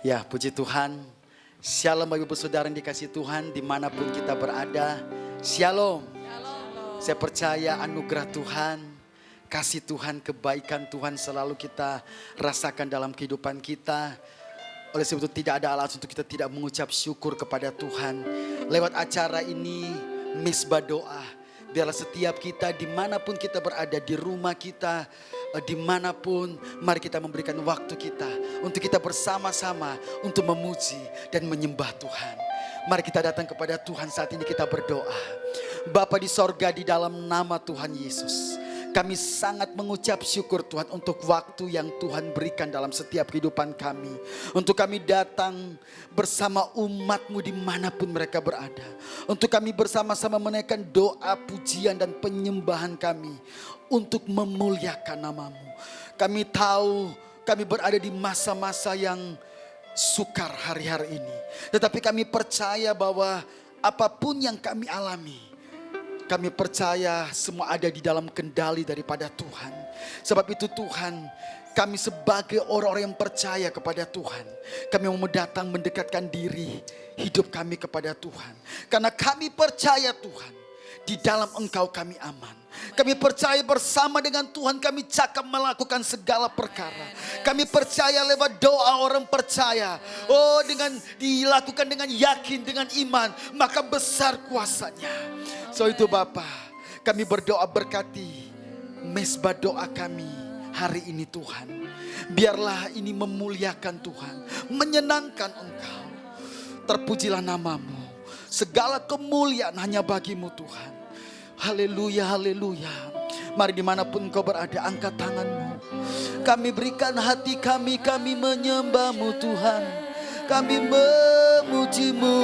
Ya, puji Tuhan. Shalom Bapak Ibu Saudara yang dikasihi Tuhan dimanapun kita berada. Shalom. Saya percaya anugerah Tuhan, kasih Tuhan, kebaikan Tuhan selalu kita rasakan dalam kehidupan kita. Oleh sebab itu tidak ada alasan untuk kita tidak mengucap syukur kepada Tuhan. Lewat acara ini, Misbah Doa. Biarlah setiap kita dimanapun kita berada, di rumah kita, dimanapun, mari kita memberikan waktu kita untuk kita bersama-sama untuk memuji dan menyembah Tuhan. Mari kita datang kepada Tuhan saat ini, kita berdoa. Bapa di sorga, di dalam nama Tuhan Yesus, kami sangat mengucap syukur Tuhan untuk waktu yang Tuhan berikan dalam setiap kehidupan kami. Untuk kami datang bersama umat-Mu dimanapun mereka berada. Untuk kami bersama-sama menaikkan doa, pujian dan penyembahan kami. Untuk memuliakan nama-Mu. Kami tahu kami berada di masa-masa yang sukar hari-hari ini. Tetapi kami percaya bahwa apapun yang kami alami, kami percaya semua ada di dalam kendali daripada Tuhan. Sebab itu Tuhan, kami sebagai orang-orang yang percaya kepada Tuhan, kami mau datang mendekatkan diri hidup kami kepada Tuhan. Karena kami percaya Tuhan, di dalam Engkau kami aman. Kami percaya bersama dengan Tuhan kami cakap melakukan segala perkara. Kami percaya lewat doa orang percaya. Oh, dengan dilakukan dengan yakin, dengan iman, maka besar kuasanya. So itu Bapa, kami berdoa berkati Misbah Doa kami hari ini Tuhan. Biarlah ini memuliakan Tuhan, menyenangkan Engkau. Terpujilah nama-Mu. Segala kemuliaan hanya bagi-Mu Tuhan. Haleluya, haleluya. Mari dimanapun Engkau berada, angkat tangan-Mu. Kami berikan hati kami, kami menyembah-Mu Tuhan. Kami memuji-Mu,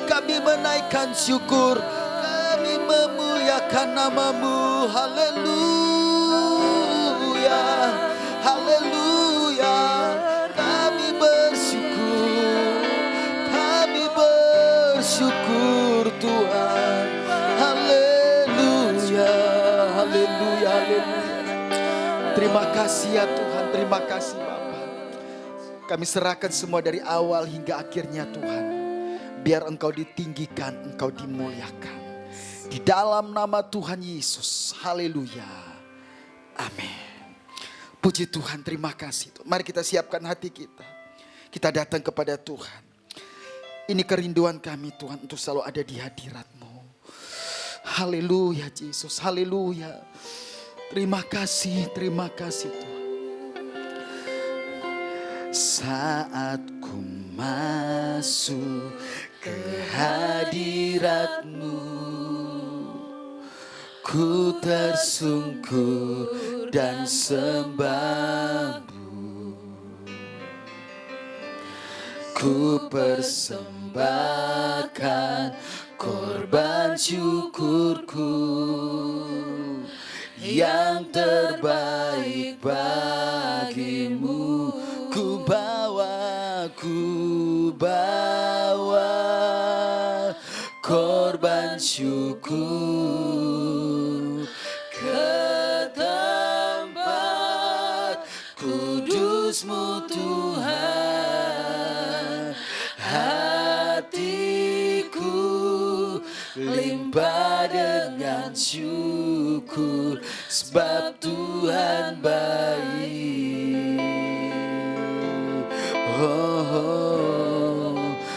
kami menaikkan syukur, kami memuliakan nama-Mu. Haleluya, haleluya. Kami bersyukur, kami bersyukur Tuhan. Haleluya, haleluya, haleluya. Terima kasih ya Tuhan, terima kasih Bapa. Kami serahkan semua dari awal hingga akhirnya Tuhan. Biar Engkau ditinggikan, Engkau dimuliakan. Di dalam nama Tuhan Yesus, haleluya, amin. Puji Tuhan, terima kasih. Mari kita siapkan hati kita. Kita datang kepada Tuhan. Ini kerinduan kami Tuhan untuk selalu ada di hadirat-Mu. Haleluya Yesus, haleluya. Terima kasih Tuhan. Saat ku masuk ke hadirat-Mu, ku tersungkur dan sembahmu. Ku persembahkan korban syukurku yang terbaik bagimu. Ku bawa korban syukur ke tempat kudus-Mu Tuhan. Hatiku limpah dengan syukur, sebab Tuhan baik.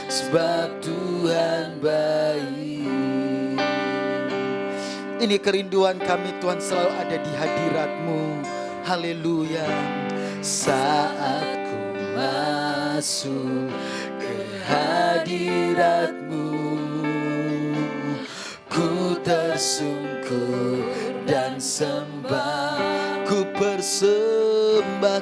Sebab Tuhan baik. Ini kerinduan kami Tuhan, selalu ada di hadirat-Mu. Haleluya. Saat ku masuk ke hadirat-Mu, ku tersungkur dan sembah. Ku persembahkan,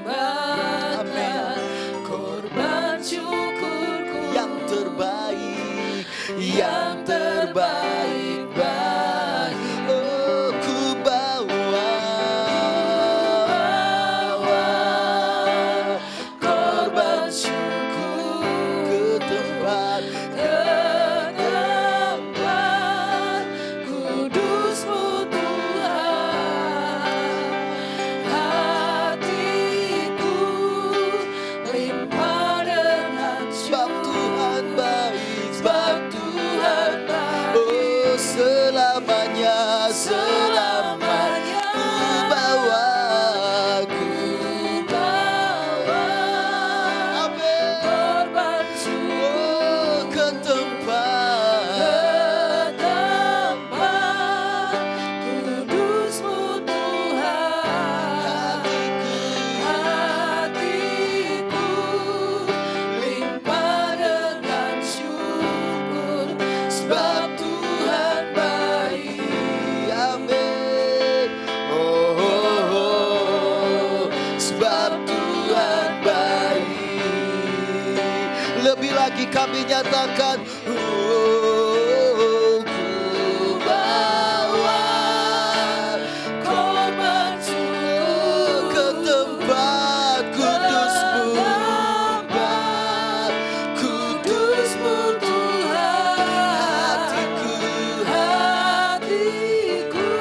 amin, korban syukurku yang terbaik, yang terbaik bagi. Oh, ku bawa korban syukur ke tempat kudus-Mu Tuhan. lagi kami nyatakan, ku bawa korban syukur ke tempat kudus-Mu, kudus-Mu Tuhan. Hatiku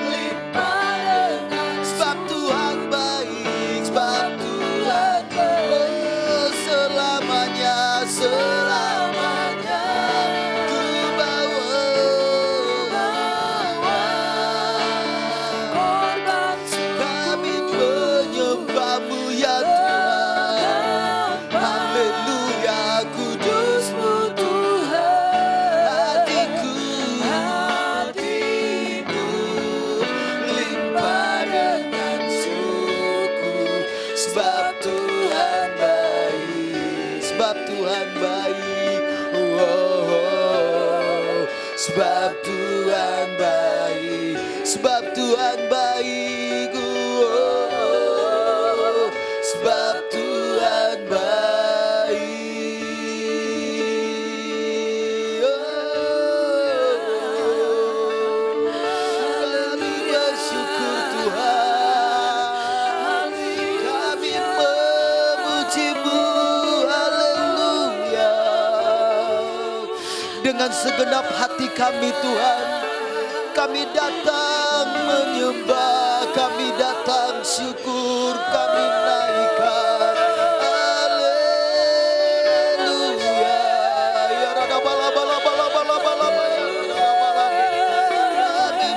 limpah dengan, sebab Tuhan baik, sebab Tuhan baik. Selamanya, selamanya ku bawa korban syukur. Kami menyembah-Mu ya Tuhan. Haleluya, kudus-Mu Tuhan. Hatiku limpah dengan syukur, sebab Tuhan baik, sebab Tuhan baik. Oh, sebab Tuhan baik, sebab Tuhan baik. Oh, sebab Tuhan baik. Kami bersyukur Tuhan, kami memuji-Mu, haleluya. Dengan segenap hati kami Tuhan, kami datang menyembah, kami datang syukur, kami naikkan. Haleluya. Ya rada bala bala bala bala bala bala. Kami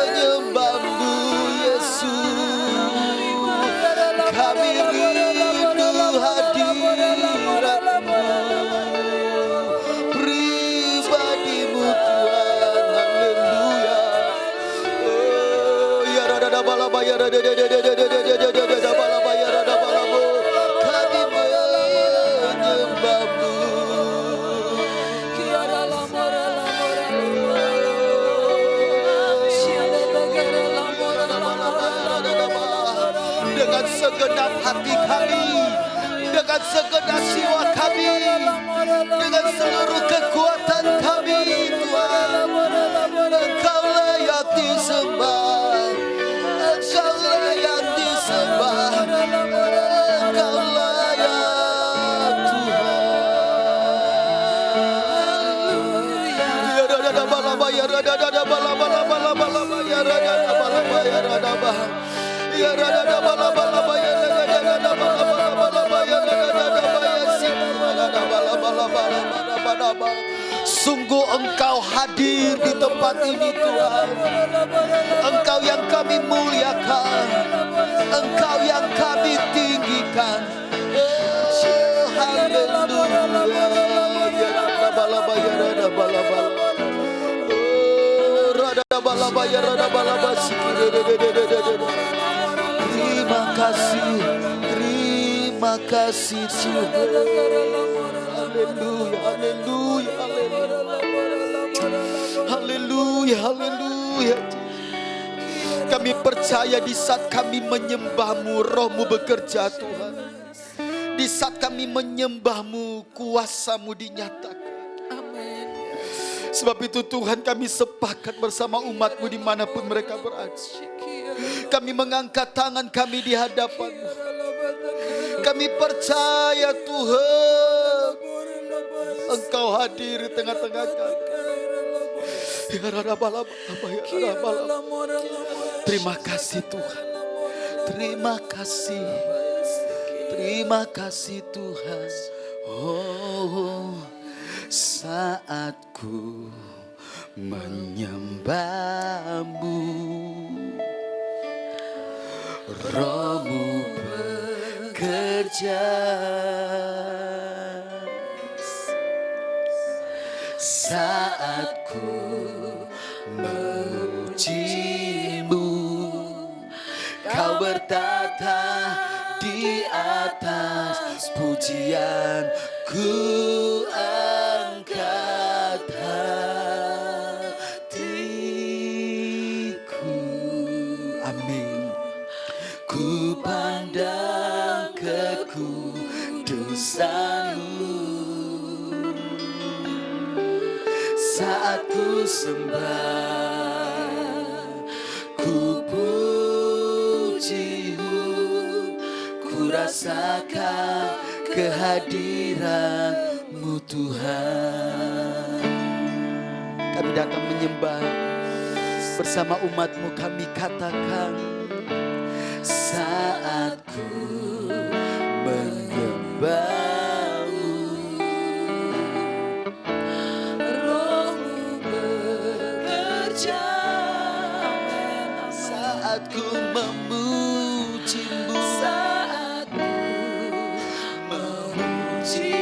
menyembah-Mu Yesus. Kami rindu hadirat-Mu, pribadi-Mu Tuhan. Haleluya. Oh, ya rada bala ya rada bala ya rada bala. Kami menyembah-Mu. Dengan segenap hati kami, dengan segenap jiwa kami, dengan seluruh kekuatan kami Tuhan, Engkau layak disembah, Engkau layak disembah, Engkau layak Tuhan. Ya rada balaba ya rada balaba ya rada balaba ya rada balaba. Ya rada balaba ya rada balaba ya rada. Sungguh Engkau hadir di tempat ini Tuhan. Engkau yang kami muliakan, Engkau yang kami tinggikan. Oh, haleluya. Ya rada balaba ya rada balaba. Oh, rada balaba ya rada balaba. Terima kasih Tuhan. Haleluya, haleluya, haleluya, haleluya. Kami percaya di saat kami menyembah-Mu, Roh-Mu bekerja Tuhan. Di saat kami menyembah-Mu, kuasa-Mu dinyatakan. Sebab itu Tuhan, kami sepakat bersama umat-Mu dimanapun mereka berada. Kami mengangkat tangan kami di hadapan-Mu. Kami percaya Tuhan, Engkau hadir di tengah-tengah kami. Terima kasih Tuhan. Terima kasih. Terima kasih Tuhan. Oh, saat ku menyembah-Mu, Roh-Mu bekerja. Saat ku memuji-Mu, Kau bertata di atas pujian, ku angkat hatiku. Amin. Ku pandang kekudusan kekudusanmu. Saat ku sembah, ku pujimu, ku rasakan kehadiran-Mu Tuhan. Kami datang menyembah bersama umat-Mu, kami katakan, saat ku menyembah-Mu, Roh-Mu bekerja. Saat ku memuji-Mu, saat ku memuji,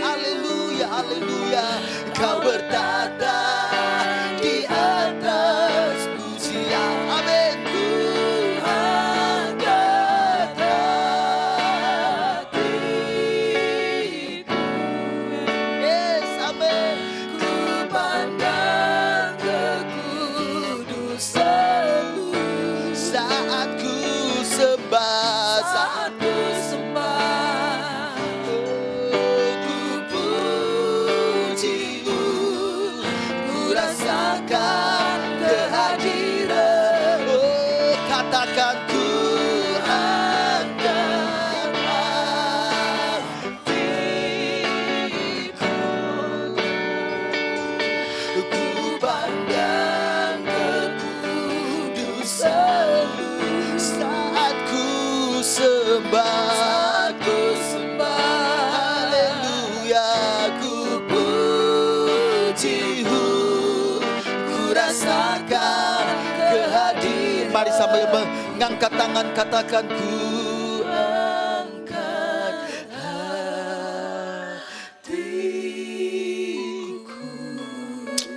haleluya, haleluya, Kau bertata di atas pujian. Amin. Ku angkat hatiku, yes, amin. Ku pandang kekudusan-Mu. Saat ku sembah, saat ku sembah, ku puji-Mu, ku rasakan kehadiran. Oh, katakan ku angkat hatiku, ku pandang kekudusan-Mu. Saat ku sembah, saat ku sembah, haleluya, ku puji-Mu, ku rasakan kehadiran. Mari sambil mengangkat tangan katakan, ku angkat hatiku.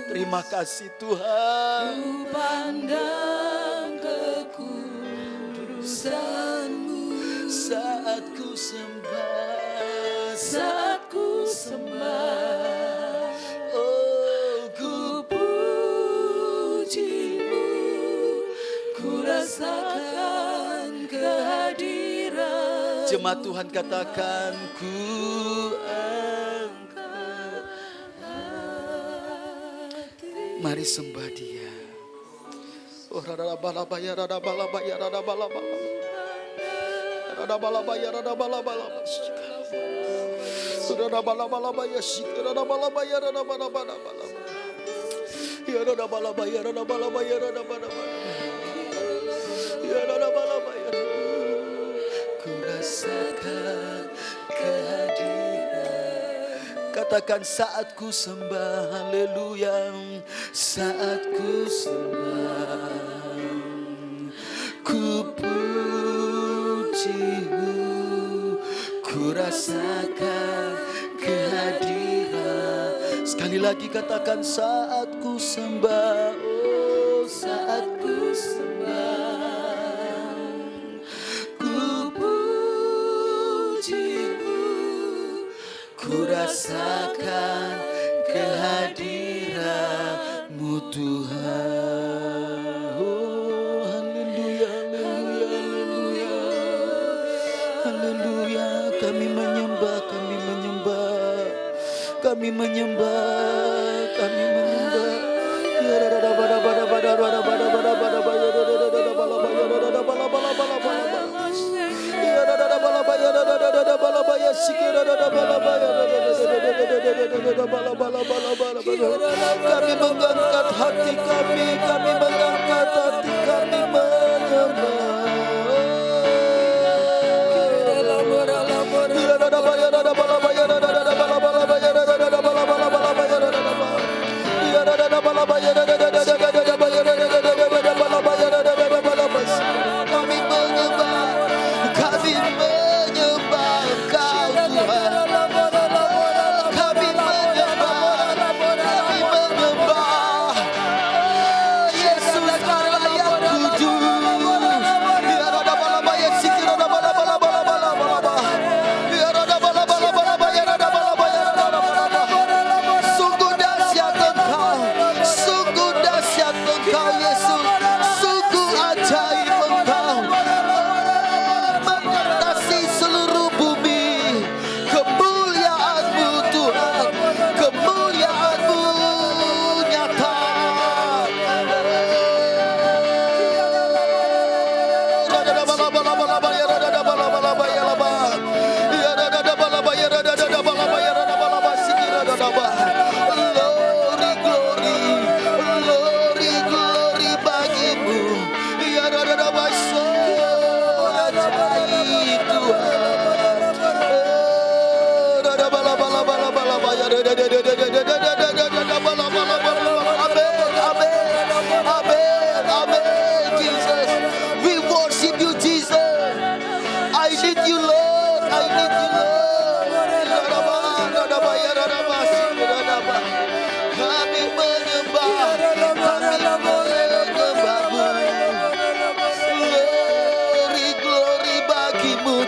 Terima kasih Tuhan. Ku pandang kekudusan-Mu. Saat ku sembah, saat ku sembah, oh, ku puji-Mu, ku rasakan kehadiran. Jemaat Tuhan katakan, ku angkat hati. Mari sembah Dia. Oh, rada balabaya, rada balabaya, rada balabaya, rada balabaya, rada balabaya, rada balabaya, rada balabaya, rada balabaya, ya rada balabaya, rada balabaya, rada balabaya, ya rada balabaya. Ku rasakan kehadiran. Katakan, saat ku sembah, haleluya, saat ku sembah, ku puji-Mu, ku rasakan kehadiran. Sekali lagi katakan, saat ku sembah, oh, saat ku sembah, ku puji-Mu, ku rasakan kehadiran-Mu Tuhan. Oh, haleluya, haleluya, haleluya, haleluya. Kami menyembah, kami menyembah, kami menyembah, kami menyembah. Ya rada bada bada bada bada bada bada bada bada rada bala baya rada bala bala bala bala. Ya rada bala baya rada bala baya sikira rada bala baya rada bala bala bala bala. Kami mengangkat hati kami, kami mengangkat hati kami menyembah. Kami menyembah Engkau Tuhan. Kami menyembah, kami menyembah.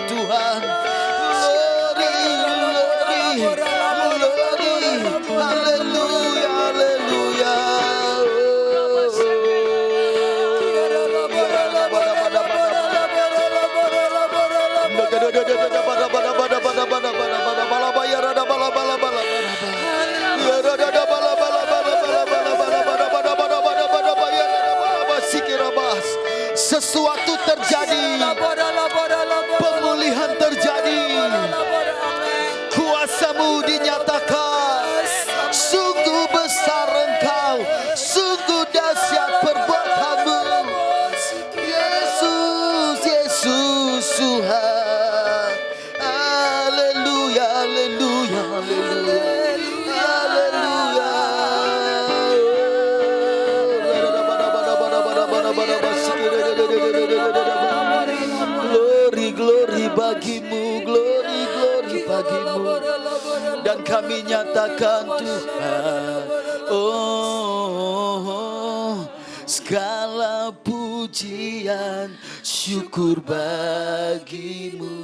Tuhan. Glory, haleluya, haleluya. Sesuatu terjadi, pemulihan terjadi, kuasa-Mu dinyatakan. Sungguh besar Engkau, sungguh dahsyat perbuatan-Mu. Yesus, Yesus Tuhan. Haleluya, haleluya, haleluya. Glory, glory bagimu, glory, glory bagimu. Dan kami nyatakan Tuhan, oh, segala pujian syukur bagimu.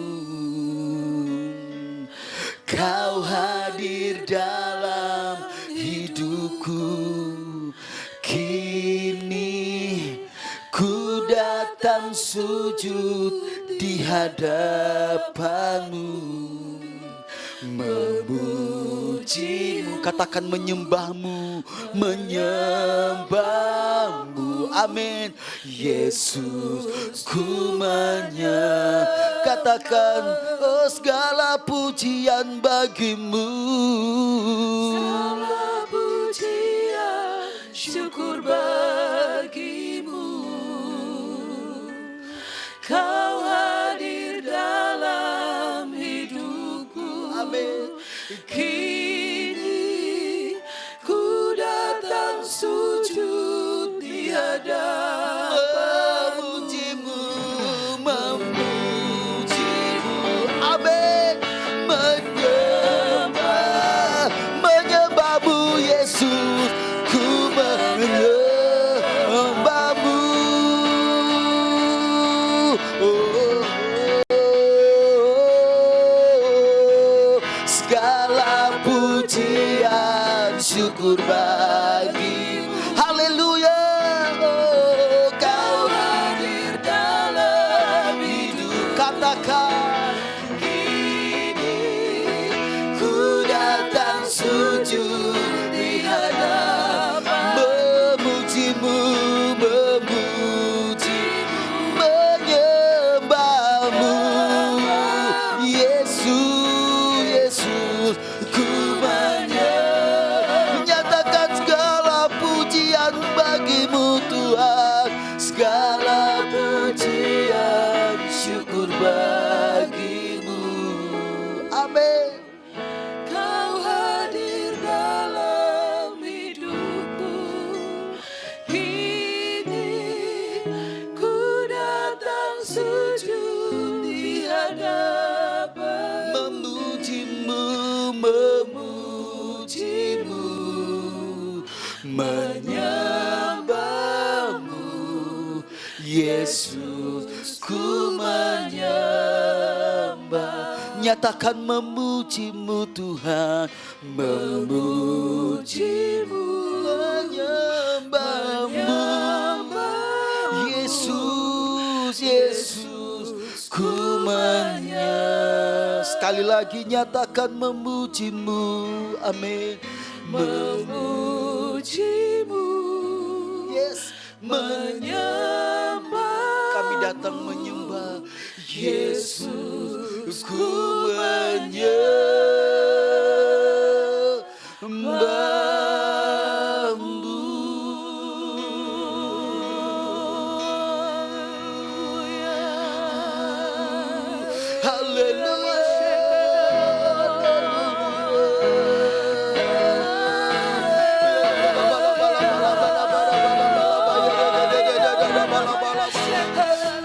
Kau hadir dalam hidupku. Kini ku datang sujud di hadapan-Mu, memuji-Mu, katakan menyembah-Mu, menyembah-Mu, amin. Yesus, ku menyembah, katakan, oh segala pujian bagimu. Segala pujian syukur bagimu. Kau hadir dalam hidupku. Amin. Kini ku datang sujud di hadapan memuji-Mu, memuji-Mu. Amin. Menyembah-Mu Yesus. Ku menyembah-Mu. Segala pujian syukur bagimu. Haleluya. Oh, Kau hadir dalam hidup. Katakan, kini ku datang sujud di hadapan memuji-Mu, memuji-Mu, menyembah-Mu. Yesus, Yesus, ku menyatakan segala pujian bagimu Tuhan. Segala pujian syukur bagimu. Amin. Kau hadir dalam hidupku. Kini ku datang sujud di hadapan memuji-Mu, memuji-Mu, menyembah-Mu. Yesus, ku menyembah. Nyatakan memuji-Mu Tuhan, memuji-Mu, menyembah-Mu. Yesus, Yesus, ku menyembah. Sekali lagi nyatakan memuji-Mu, amin. Memuji-Mu, yes, menyembah. Kami datang menyembah Yesus, ku menyembah-Mu. Haleluya.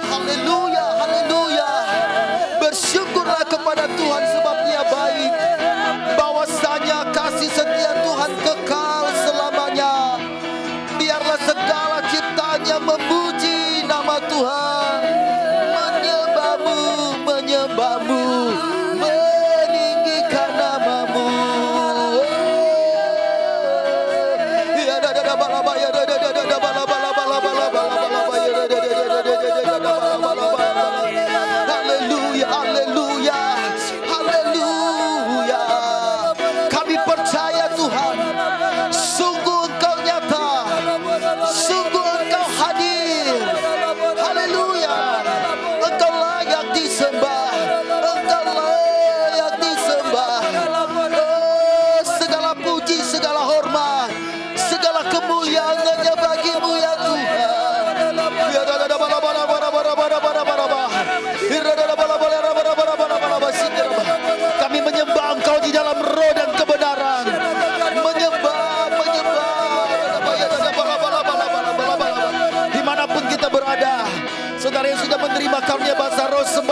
Haleluya, haleluya. Bersyukurlah kepada Tuhan sebab Dia baik. Bahwasanya kasih setia Tuhan kekal selamanya. Biarlah segala ciptaannya memuji nama Tuhan. Menyembah-Mu, menyembah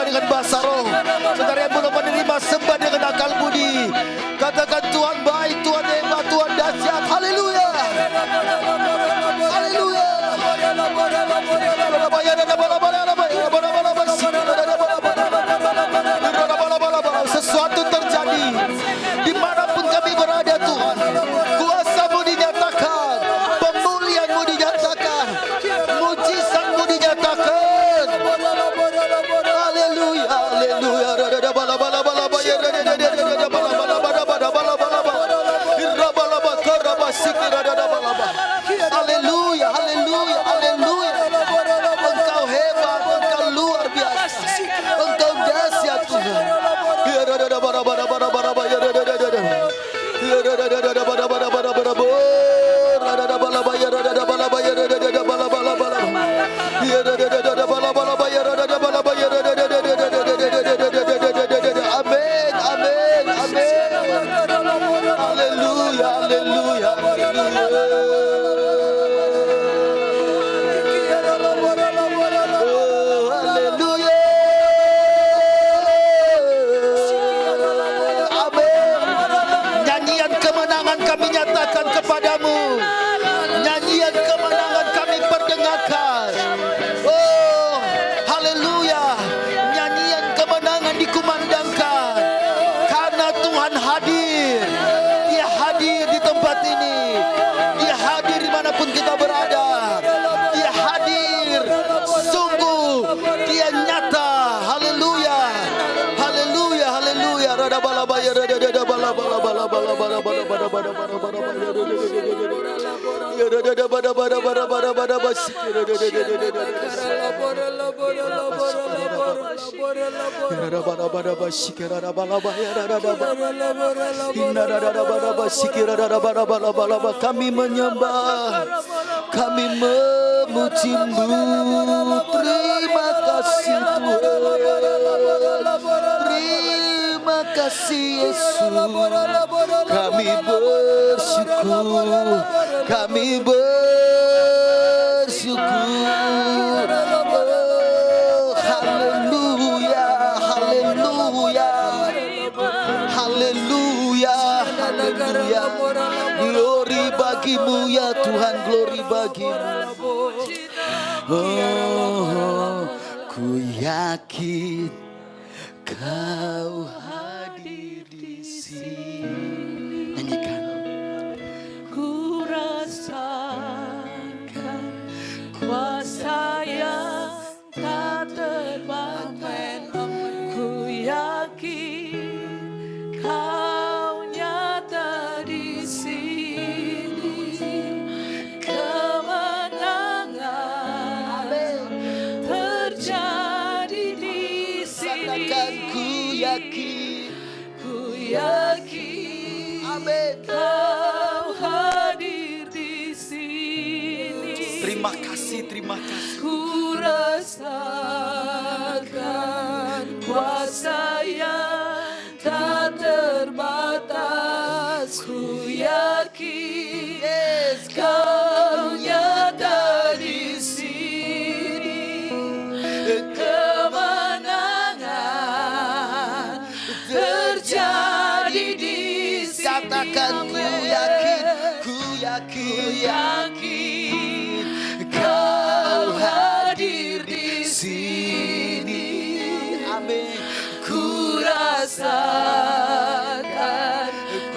sembah dengan bahasa roh. Saudara yang belum menerima, sembah dengan akal budi. Katakan Tuhan baik, Tuhan hebat, Tuhan dahsyat. Haleluya. Haleluya. Sesuatu terjadi dimanapun kami berada Tuhan. Kuasa-Mu dinyatakan, pemulihan-Mu dinyatakan, mujizat-Mu dinyatakan. Haleluya, haleluya. Haleluya, haleluya, haleluya. Engkau hebat, Engkau luar biasa, Engkau dahsyat Tuhan. Amin, amin, amin. Haleluya, haleluya, kami nyatakan kepadamu. Nyanyian kemenangan kami perdengarkan. Oh, haleluya. Nyanyian kemenangan dikumandangkan. Karena Tuhan hadir. Dia hadir di tempat ini. Dia hadir dimanapun kita berada. Dia hadir. Sungguh dia nyata. Haleluya. Haleluya, haleluya. Rada balabaya, rada balabala, balabala, balabala, balabala. Kami menyembah, kami memuji-Mu. Terima kasih Tuhan. Terima kasih Yesus. Kami bersyukur, kami bersyukur. Oh, haleluya, haleluya, haleluya, haleluya. Glory bagi-Mu ya Tuhan, glory bagi-Mu. Oh, ku yakin Kau hadir di sini. Nyanyikan. Ku rasakan kuasa yang tak terbatas. Ku yakin Kau nyata di sini. Kemenangan terjadi di sini. Ku yakin, amin. Kau hadir di sini. Terima kasih, terima kasih. Ku rasakan kuasa yang tak terbatas. Ku yakin, Kau nyata di sini. Kemenangan terjadi di sini. Katakan ku yakin, ku yakin Kau hadir di sini. Amin. Ku rasakan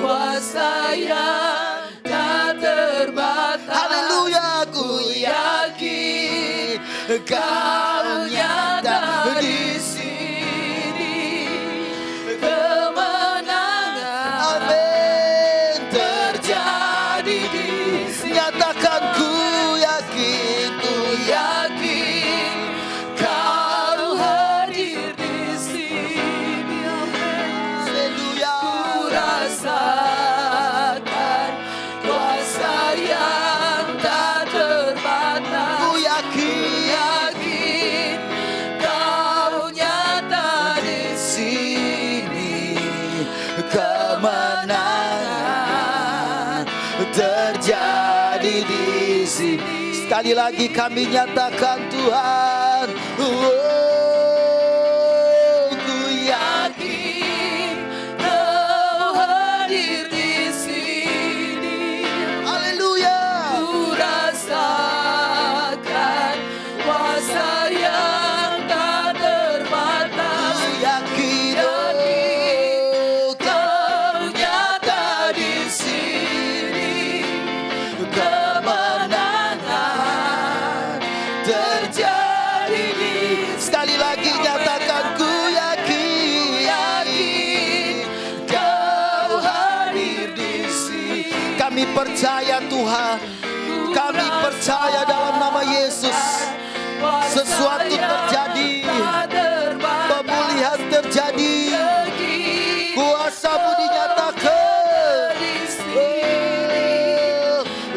kuasa yang tak terbatas. Haleluya, ku yakin Kau nyata di sini. Kemenangan amin. terjadi di sini. Nyatakan ku yakin, Kau hadir di sini. haleluya. Ku rasakan kuasa yang tak terbatas. Ku yakin Kau nyata di sini. Kemenangan terjadi di sini. Sekali lagi kami nyatakan Tuhan. Oh, Tuhan. Kami percaya dalam nama Yesus sesuatu terjadi, pemulihan terjadi, kuasa-Mu dinyatakan.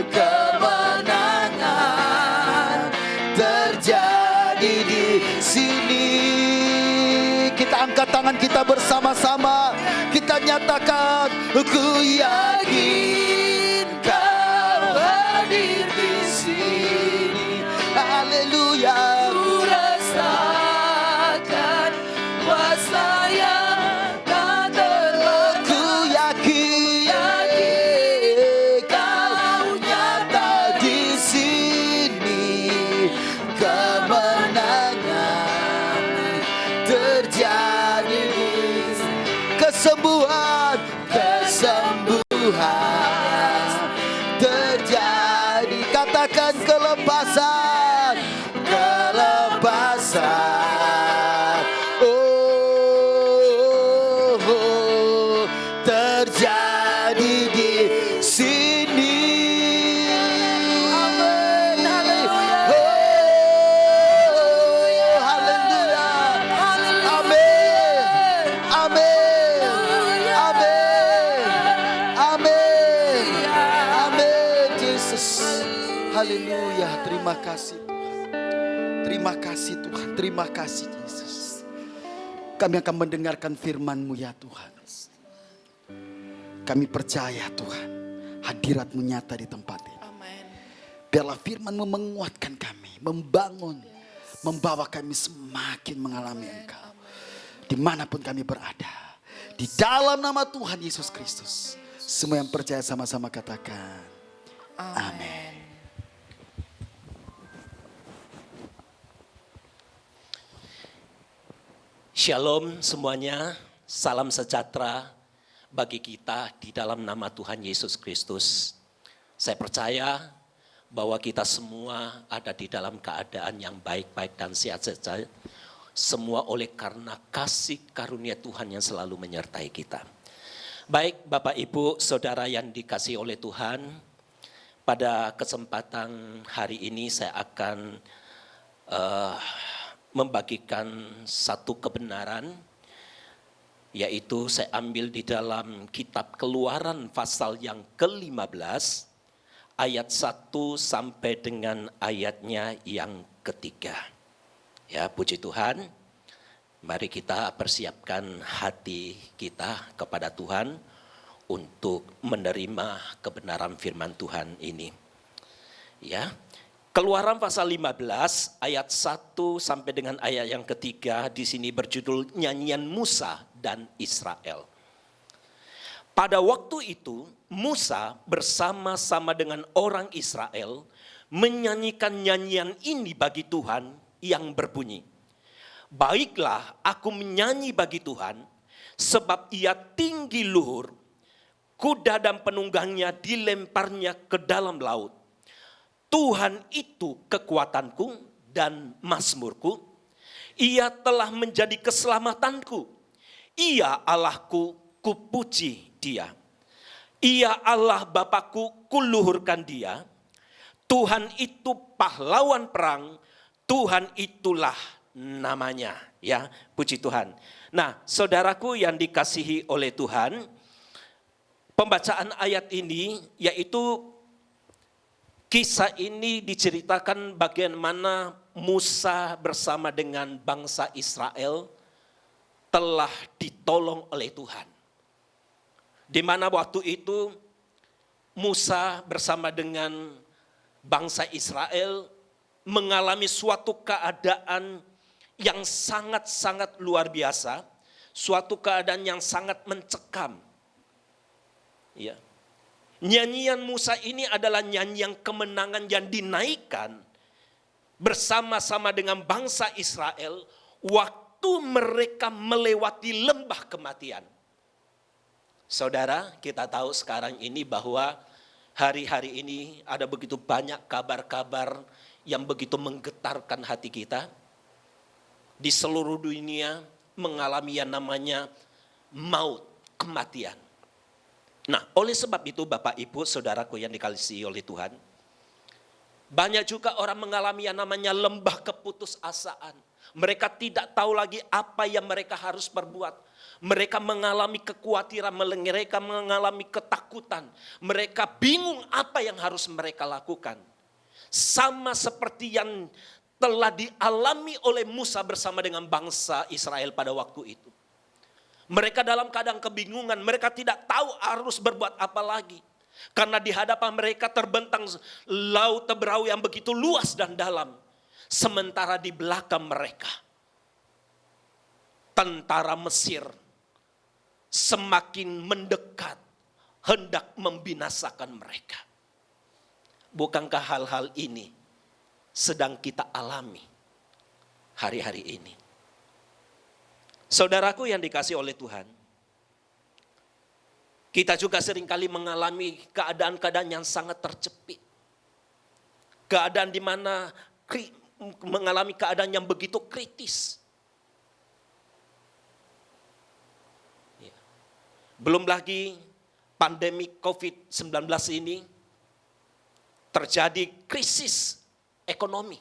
Kemenangan terjadi di sini. Kita angkat tangan kita bersama-sama. Kita nyatakan, ku yakin Kau hadir di sini. Haleluya. Ku rasakan kuasa yang tak terbatas. Ku yakin Kau nyata di sini. Kemenangan terjadi. Kesembuhan terjadi. Katakan kelepasan. Oh, terjadi di sini. Amin. Haleluya. Oh, haleluya. Amin. Amin. Amin. Amin. Amin. Yesus. Haleluya. Terima kasih Tuhan. Terima kasih Tuhan. Terima kasih Yesus. Kami akan mendengarkan firman-Mu ya Tuhan. Kami percaya Tuhan, hadirat-Mu nyata di tempat ini. Amin. Biarlah firman-Mu menguatkan kami, membangun, membawa kami semakin mengalami Engkau. Dimanapun kami berada. Di dalam nama Tuhan Yesus Kristus. Semua yang percaya sama-sama katakan. Amin. Shalom semuanya, salam sejahtera bagi kita di dalam nama Tuhan Yesus Kristus. Saya percaya bahwa kita semua ada di dalam keadaan yang baik-baik dan sehat saja. Semua oleh karena kasih karunia Tuhan yang selalu menyertai kita. Baik Bapak Ibu Saudara yang dikasihi oleh Tuhan, pada kesempatan hari ini saya akan membagikan satu kebenaran, yaitu saya ambil di dalam kitab Keluaran pasal yang ke-15 ayat 1 sampai dengan ayatnya yang ketiga. Ya, puji Tuhan. Mari kita persiapkan hati kita kepada Tuhan untuk menerima kebenaran firman Tuhan ini. Ya. Keluaran pasal 15 ayat 1 sampai dengan ayat yang ketiga di sini berjudul Nyanyian Musa dan Israel. Pada waktu itu Musa bersama-sama dengan orang Israel menyanyikan nyanyian ini bagi Tuhan yang berbunyi. Baiklah aku menyanyi bagi Tuhan sebab ia tinggi luhur, kuda dan penunggangnya dilemparnya ke dalam laut. Tuhan itu kekuatanku dan mazmurku. Ia telah menjadi keselamatanku. Ia Allahku, kupuji Dia. Ia Allah Bapakku, kuluhurkan Dia. Tuhan itu pahlawan perang. Tuhan itulah namanya. Ya, puji Tuhan. Nah, saudaraku yang dikasihi oleh Tuhan, pembacaan ayat ini yaitu kisah ini diceritakan bagaimana Musa bersama dengan bangsa Israel telah ditolong oleh Tuhan. Di mana waktu itu Musa bersama dengan bangsa Israel mengalami suatu keadaan yang sangat-sangat luar biasa, suatu keadaan yang sangat mencekam. Ya. Nyanyian Musa ini adalah nyanyian kemenangan yang dinaikkan bersama-sama dengan bangsa Israel waktu mereka melewati lembah kematian. Saudara, kita tahu sekarang ini bahwa hari-hari ini ada begitu banyak kabar-kabar yang begitu menggetarkan hati kita. Di seluruh dunia mengalami yang namanya maut, kematian. Nah, oleh sebab itu Bapak Ibu, Saudaraku yang dikasihi oleh Tuhan, banyak juga orang mengalami yang namanya lembah keputusasaan. Mereka tidak tahu lagi apa yang mereka harus perbuat. Mereka mengalami kekhawatiran, mereka mengalami ketakutan. Mereka bingung apa yang harus mereka lakukan. Sama seperti yang telah dialami oleh Musa bersama dengan bangsa Israel pada waktu itu. Mereka dalam keadaan kebingungan, mereka tidak tahu harus berbuat apa lagi. Karena di hadapan mereka terbentang laut Teberau yang begitu luas dan dalam. Sementara di belakang mereka, tentara Mesir semakin mendekat, hendak membinasakan mereka. Bukankah hal-hal ini sedang kita alami hari-hari ini? Saudaraku yang dikasihi oleh Tuhan, kita juga seringkali mengalami keadaan-keadaan yang sangat terjepit. Keadaan di mana mengalami keadaan yang begitu kritis. Ya. Belum lagi pandemi COVID-19 ini terjadi krisis ekonomi.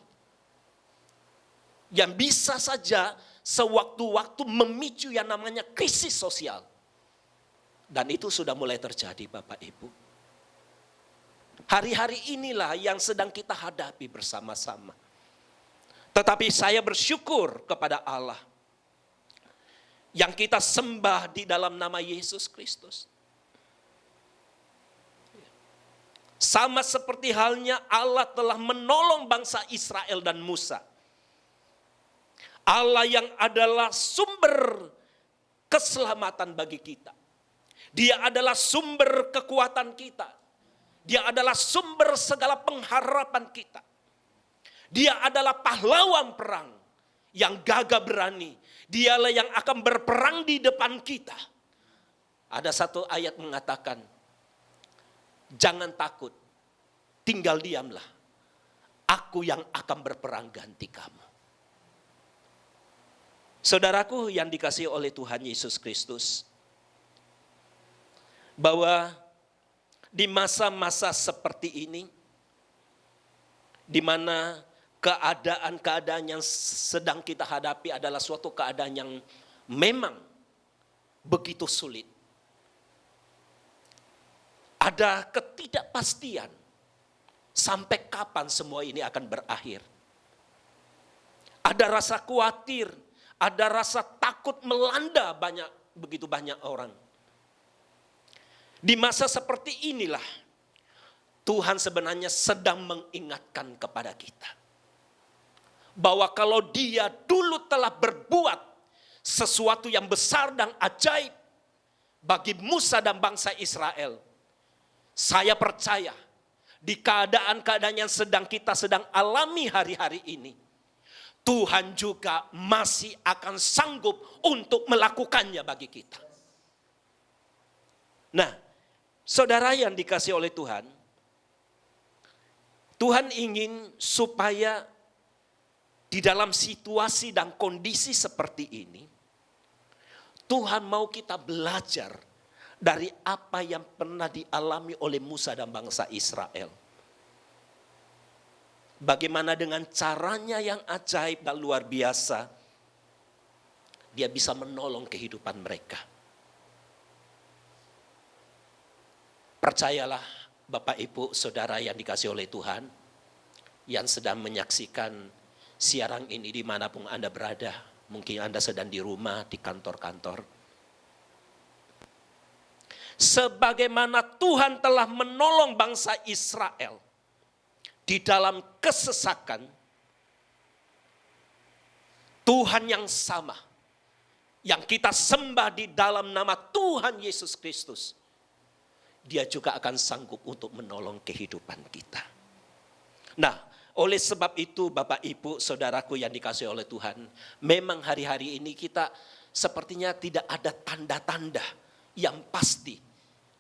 Yang bisa saja sewaktu-waktu memicu yang namanya krisis sosial. Dan itu sudah mulai terjadi Bapak Ibu. Hari-hari inilah yang sedang kita hadapi bersama-sama. Tetapi saya bersyukur kepada Allah yang kita sembah di dalam nama Yesus Kristus. Sama seperti halnya Allah telah menolong bangsa Israel dan Musa. Allah yang adalah sumber keselamatan bagi kita. Dia adalah sumber kekuatan kita. Dia adalah sumber segala pengharapan kita. Dia adalah pahlawan perang yang gagah berani. Dialah yang akan berperang di depan kita. Ada satu ayat mengatakan, jangan takut, tinggal diamlah. Aku yang akan berperang ganti kamu. Saudaraku yang dikasihi oleh Tuhan Yesus Kristus, bahwa di masa-masa seperti ini, di mana keadaan-keadaan yang sedang kita hadapi adalah suatu keadaan yang memang begitu sulit. Ada ketidakpastian sampai kapan semua ini akan berakhir. Ada rasa khawatir, ada rasa takut melanda begitu banyak orang. Di masa seperti inilah Tuhan sebenarnya sedang mengingatkan kepada kita bahwa kalau Dia dulu telah berbuat sesuatu yang besar dan ajaib bagi Musa dan bangsa Israel, saya percaya di keadaan-keadaan yang kita sedang alami hari-hari ini, Tuhan juga masih akan sanggup untuk melakukannya bagi kita. Nah, saudara yang dikasihi oleh Tuhan, Tuhan ingin supaya di dalam situasi dan kondisi seperti ini, Tuhan mau kita belajar dari apa yang pernah dialami oleh Musa dan bangsa Israel. Bagaimana dengan caranya yang ajaib dan luar biasa, Dia bisa menolong kehidupan mereka. Percayalah Bapak Ibu Saudara yang dikasihi oleh Tuhan, yang sedang menyaksikan siaran ini dimanapun Anda berada. Mungkin Anda sedang di rumah, di kantor-kantor. Sebagaimana Tuhan telah menolong bangsa Israel di dalam kesesakan, Tuhan yang sama yang kita sembah di dalam nama Tuhan Yesus Kristus, Dia juga akan sanggup untuk menolong kehidupan kita. Nah, oleh sebab itu Bapak Ibu Saudaraku yang dikasihi oleh Tuhan, memang hari-hari ini kita sepertinya tidak ada tanda-tanda yang pasti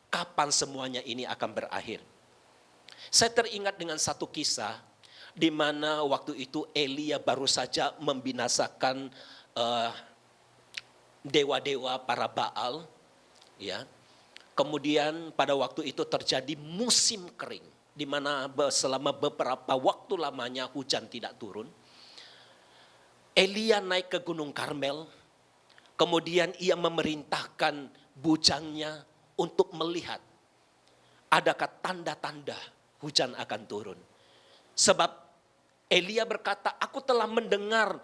kapan semuanya ini akan berakhir. Saya teringat dengan satu kisah di mana waktu itu Elia baru saja membinasakan dewa-dewa para Baal, ya. Kemudian pada waktu itu terjadi musim kering, di mana selama beberapa waktu lamanya hujan tidak turun. Elia naik ke Gunung Karmel, kemudian ia memerintahkan bujangnya untuk melihat adakah tanda-tanda hujan akan turun. Sebab Elia berkata, aku telah mendengar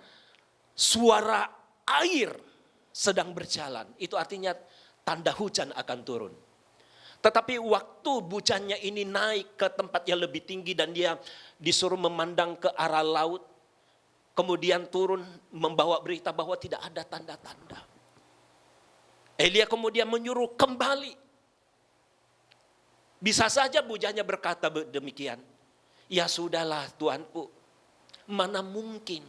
suara air sedang berjalan. Itu artinya tanda hujan akan turun. Tetapi waktu bujangnya ini naik ke tempat yang lebih tinggi dan dia disuruh memandang ke arah laut, kemudian turun membawa berita bahwa tidak ada tanda-tanda. Elia kemudian menyuruh kembali. Bisa saja bujangnya berkata demikian. Ya sudahlah Tuanku, mana mungkin,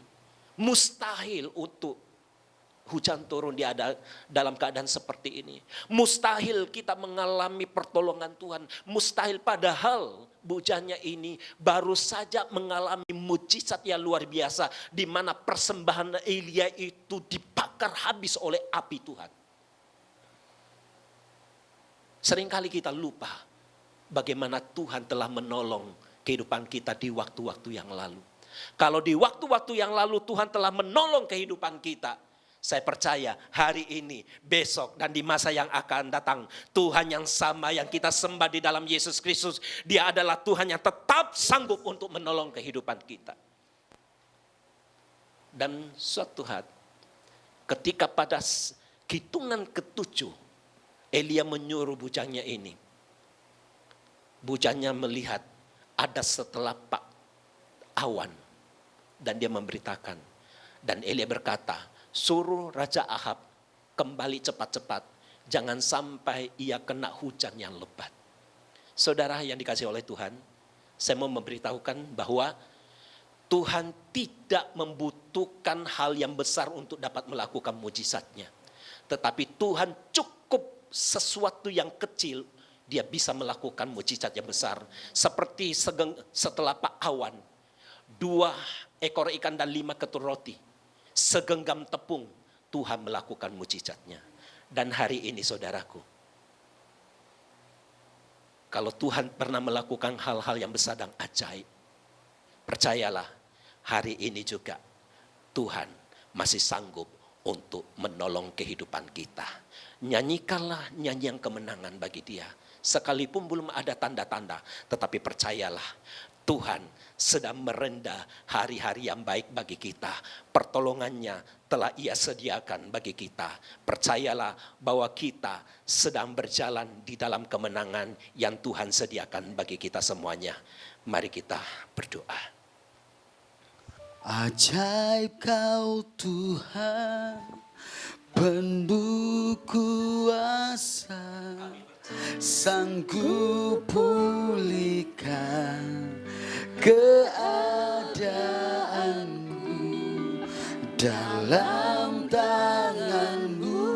mustahil untuk hujan turun dalam keadaan seperti ini. Mustahil kita mengalami pertolongan Tuhan. Mustahil, padahal bujangnya ini baru saja mengalami mujizat yang luar biasa, di mana persembahan Elia itu dibakar habis oleh api Tuhan. Seringkali kita lupa bagaimana Tuhan telah menolong kehidupan kita di waktu-waktu yang lalu. Kalau di waktu-waktu yang lalu Tuhan telah menolong kehidupan kita, saya percaya hari ini, besok, dan di masa yang akan datang, Tuhan yang sama yang kita sembah di dalam Yesus Kristus, Dia adalah Tuhan yang tetap sanggup untuk menolong kehidupan kita. Dan suatu hari, ketika pada hitungan ketujuh, Elia menyuruh bujangnya ini. Bujangnya melihat ada setelapak awan dan dia memberitakan. Dan Elia berkata, suruh Raja Ahab kembali cepat-cepat, jangan sampai ia kena hujan yang lebat. Saudara yang dikasihi oleh Tuhan, saya mau memberitahukan bahwa Tuhan tidak membutuhkan hal yang besar untuk dapat melakukan mujizatnya. Tetapi Tuhan cukup sesuatu yang kecil, Dia bisa melakukan mujizat yang besar. Seperti setelapak awan, 2 ekor ikan dan 5 ketur roti. Segenggam tepung, Tuhan melakukan mujizatnya. Dan hari ini saudaraku, kalau Tuhan pernah melakukan hal-hal yang besar dan ajaib, percayalah hari ini juga Tuhan masih sanggup untuk menolong kehidupan kita. Nyanyikanlah nyanyian kemenangan bagi Dia. Sekalipun belum ada tanda-tanda, tetapi percayalah Tuhan sedang merendah hari-hari yang baik bagi kita. Pertolongannya telah Ia sediakan bagi kita. Percayalah bahwa kita sedang berjalan di dalam kemenangan yang Tuhan sediakan bagi kita semuanya. Mari kita berdoa. Ajaib Kau Tuhan, penuh kuasa, sanggup pulihkan keadaanku. Dalam tangan-Mu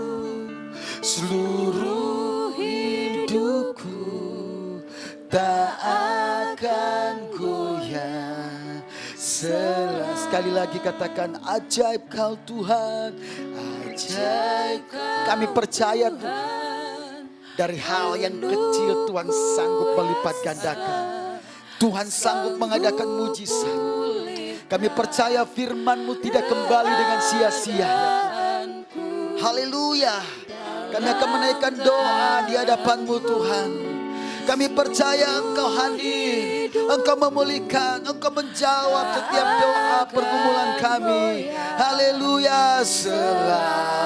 seluruh hidupku tak akan goyah. Sekali lagi katakan, ajaib Kau Tuhan, ajaib. Kami percaya Tuhan, dari hal yang kecil Tuhan sanggup melipat gandakan. Tuhan sanggup mengadakan mujizat. Kami percaya firman-Mu tidak kembali dengan sia-sia. Haleluya. Kami akan menaikkan doa di hadapan-Mu Tuhan. Kami percaya Engkau hadir, Engkau memulihkan, Engkau menjawab setiap doa pergumulan kami. Haleluya selamanya.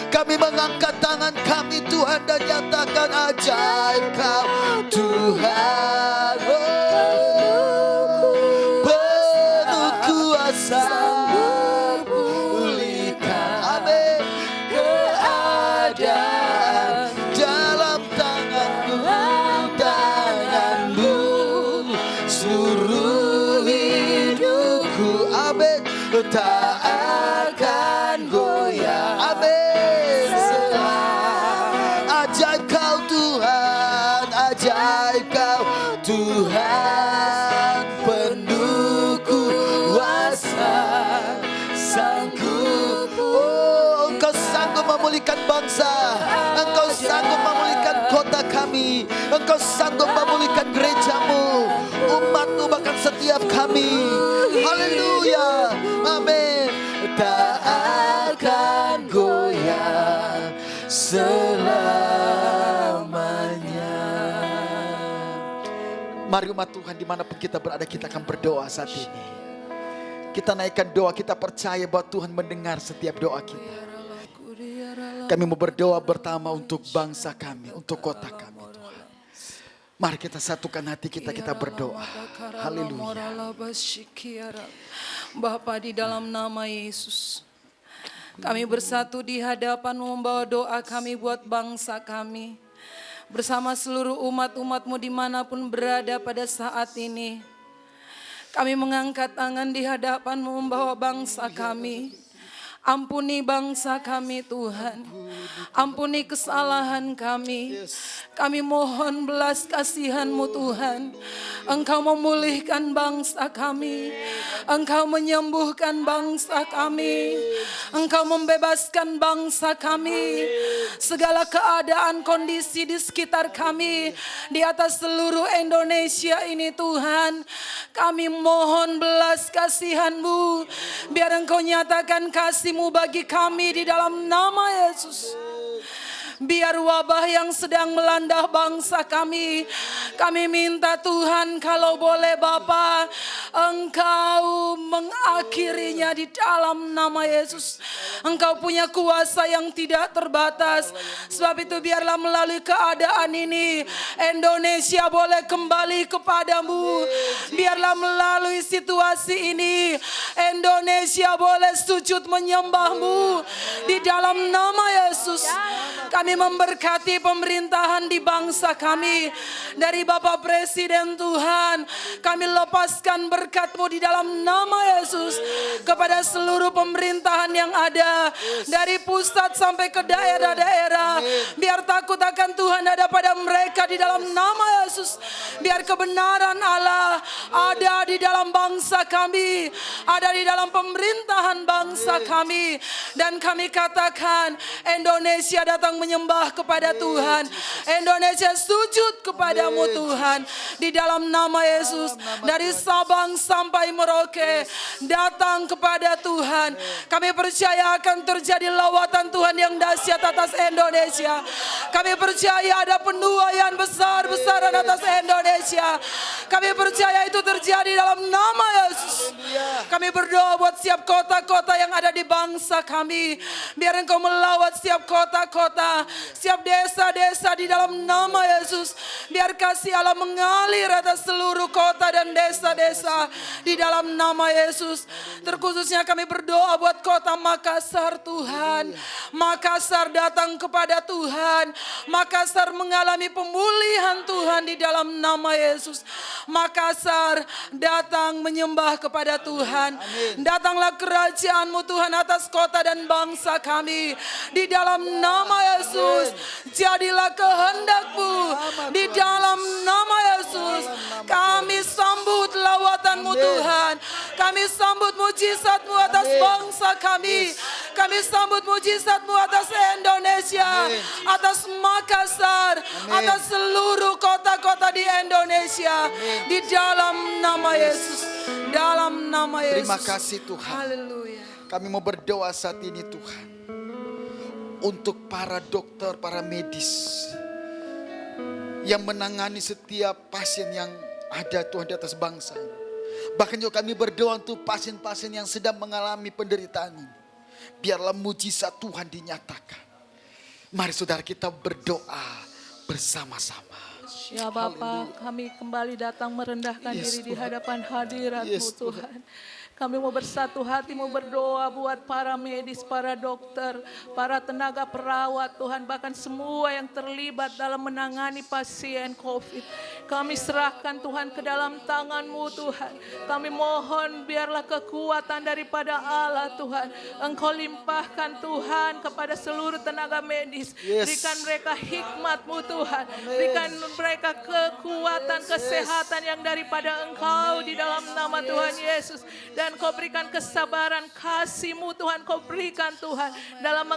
Kami mengangkat tangan kami Tuhan dan nyatakan ajaib Kau Tuhan. Penuh kuasa, pulihkan, amin, keadaan dalam tangan-Mu, seluruh hidupku, amin, tak akan goyah, amin. Ajaib Kau Tuhan, ajaib Kau Tuhan, penuh kuasa, sanggup. Oh, Engkau sanggup memulihkan bangsa. Engkau sanggup memulihkan kota kami. Engkau sanggup memulihkan gerejamu, umatmu, bahkan setiap kami. Haleluya. Amin. Tak akan goyah selamanya. Mari umat Tuhan, dimanapun kita berada, kita akan berdoa saat ini. Kita naikkan doa, kita percaya bahwa Tuhan mendengar setiap doa kita. Kami mau berdoa pertama untuk bangsa kami, untuk kota kami, Tuhan. Mari kita satukan hati kita, kita berdoa. Haleluya. Bapa, di dalam nama Yesus, kami bersatu di hadapan membawa doa kami buat bangsa kami. Bersama seluruh umat-umat-Mu dimanapun berada pada saat ini. Kami mengangkat tangan di hadapan-Mu membawa bangsa kami. Ampuni bangsa kami Tuhan. Ampuni kesalahan kami. Kami mohon belas kasihan-Mu Tuhan. Engkau memulihkan bangsa kami. Engkau menyembuhkan bangsa kami. Engkau membebaskan bangsa kami. Segala keadaan kondisi di sekitar kami, di atas seluruh Indonesia ini Tuhan. Kami mohon belas kasihan-Mu. Biar Engkau nyatakan kasih-Mu bagi kami di dalam nama Yesus. Biar wabah yang sedang melanda bangsa kami minta Tuhan kalau boleh Bapa, Engkau mengakhirinya di dalam nama Yesus. Engkau punya kuasa yang tidak terbatas. Sebab itu biarlah melalui keadaan ini Indonesia boleh kembali kepadamu. Biarlah melalui situasi ini Indonesia boleh sujud menyembah-Mu di dalam nama Yesus. Kami memberkati pemerintahan di bangsa kami. Dari Bapak Presiden Tuhan, kami lepaskan berkat-Mu di dalam nama Yesus kepada seluruh pemerintahan yang ada, dari pusat sampai ke daerah-daerah. Biar takut akan Tuhan ada pada mereka di dalam nama Yesus. Biar kebenaran Allah ada di dalam bangsa kami, ada di dalam pemerintahan bangsa kami. Dan kami katakan Indonesia datang menyembah kepada Tuhan. Indonesia sujud kepadamu Tuhan. Di dalam nama Yesus. Dari Sabang sampai Merauke datang kepada Tuhan. Kami percaya akan terjadi lawatan Tuhan yang dahsyat atas Indonesia. Kami percaya ada penuaian besar-besaran atas Indonesia. Kami percaya itu terjadi dalam nama Yesus. Kami berdoa buat setiap kota-kota yang ada di bangsa kami. Biar Engkau melawat setiap kota-kota, setiap desa-desa di dalam nama Yesus. Biar kasih Allah mengalir atas seluruh kota dan desa-desa di dalam nama Yesus. Terkhususnya kami berdoa buat kota Makassar Tuhan. Makassar datang kepada Tuhan. Makassar mengalami pemulihan Tuhan di dalam nama Yesus. Makassar datang menyembah kepada Tuhan. Datanglah kerajaan-Mu Tuhan atas kota dan bangsa kami. Di dalam nama Yesus, jadilah kehendak-Mu. Di dalam nama Yesus, kami sambut lawatan-Mu Tuhan. Kami sambut mujizat-Mu atas bangsa kami. Kami sambut mujizat-Mu atas Indonesia, atas Makassar, atas seluruh kota-kota di Indonesia. Di dalam nama Yesus. Dalam nama Yesus. Terima kasih Tuhan. Haleluya. Kami mau berdoa saat ini Tuhan. Untuk para dokter, para medis yang menangani setiap pasien yang ada Tuhan di atas bangsa ini. Bahkan juga kami berdoa untuk pasien-pasien yang sedang mengalami penderitaan ini. Biarlah mujizat Tuhan dinyatakan. Mari saudara kita berdoa bersama-sama. Ya Bapa, kami kembali datang merendahkan diri di hadapan hadirat-Mu Tuhan. Kami mau bersatu hati, mau berdoa buat para medis, para dokter, para tenaga perawat Tuhan. Bahkan semua yang terlibat dalam menangani pasien COVID. Kami serahkan Tuhan ke dalam tangan-Mu Tuhan. Kami mohon biarlah kekuatan daripada Allah Tuhan. Engkau limpahkan Tuhan kepada seluruh tenaga medis. Berikan mereka hikmat-Mu Tuhan. Berikan mereka kekuatan, kesehatan yang daripada Engkau di dalam nama Tuhan Yesus. dan Kau berikan kesabaran, kasih-Mu Tuhan Kau berikan Tuhan dalam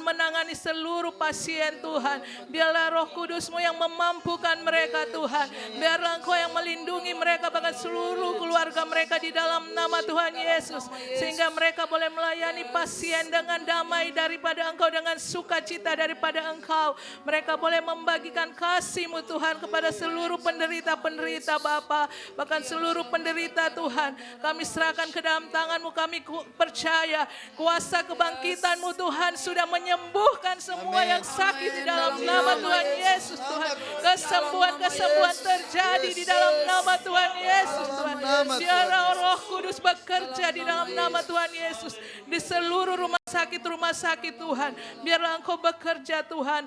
menangani seluruh pasien Tuhan. Biarlah Roh Kudus-Mu yang memampukan mereka Tuhan. Biarlah Engkau yang melindungi mereka, bahkan seluruh keluarga mereka di dalam nama Tuhan Yesus. Sehingga mereka boleh melayani pasien dengan damai daripada Engkau, dengan sukacita daripada Engkau. Mereka boleh membagikan kasih-Mu Tuhan kepada seluruh penderita-penderita Bapa, bahkan seluruh penderita Tuhan. Kami serahkan ke dalam tangan-Mu, kami percaya kuasa kebangkitan-Mu Tuhan sudah menyembuhkan semua yang sakit di dalam nama Tuhan Yesus Tuhan. Kesembuhan terjadi di dalam nama Tuhan Yesus Tuhan. Biarlah Roh Kudus bekerja di dalam nama Tuhan Yesus. Di seluruh rumah sakit Tuhan. Biarlah Engkau bekerja Tuhan.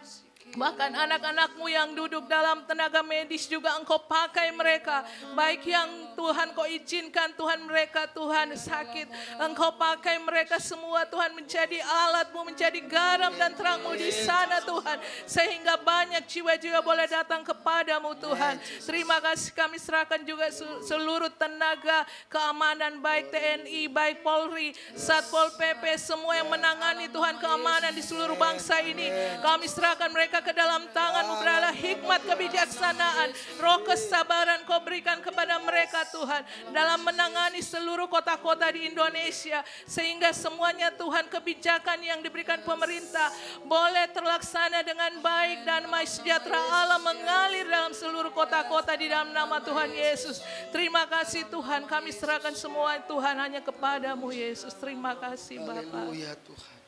Bahkan anak-anak-Mu yang duduk dalam tenaga medis juga Engkau pakai mereka. Baik yang Tuhan Kau izinkan Tuhan mereka Tuhan sakit. Engkau pakai mereka semua Tuhan menjadi alat-Mu, menjadi garam dan terang-Mu di sana Tuhan. Sehingga banyak jiwa-jiwa boleh datang kepadamu Tuhan. Terima kasih, kami serahkan juga seluruh tenaga keamanan baik TNI, baik Polri, Satpol PP, semua yang menangani Tuhan keamanan di seluruh bangsa ini. Kami serahkan mereka ke dalam tangan-Mu, beralah hikmat kebijaksanaan, roh kesabaran Kau berikan kepada mereka Tuhan dalam menangani seluruh kota-kota di Indonesia, sehingga semuanya Tuhan kebijakan yang diberikan pemerintah boleh terlaksana dengan baik dan damai sejahtera Allah mengalir dalam seluruh kota-kota di dalam nama Tuhan Yesus. Terima kasih Tuhan, kami serahkan semua Tuhan hanya kepadamu Yesus. Terima kasih Bapa. Haleluya Tuhan.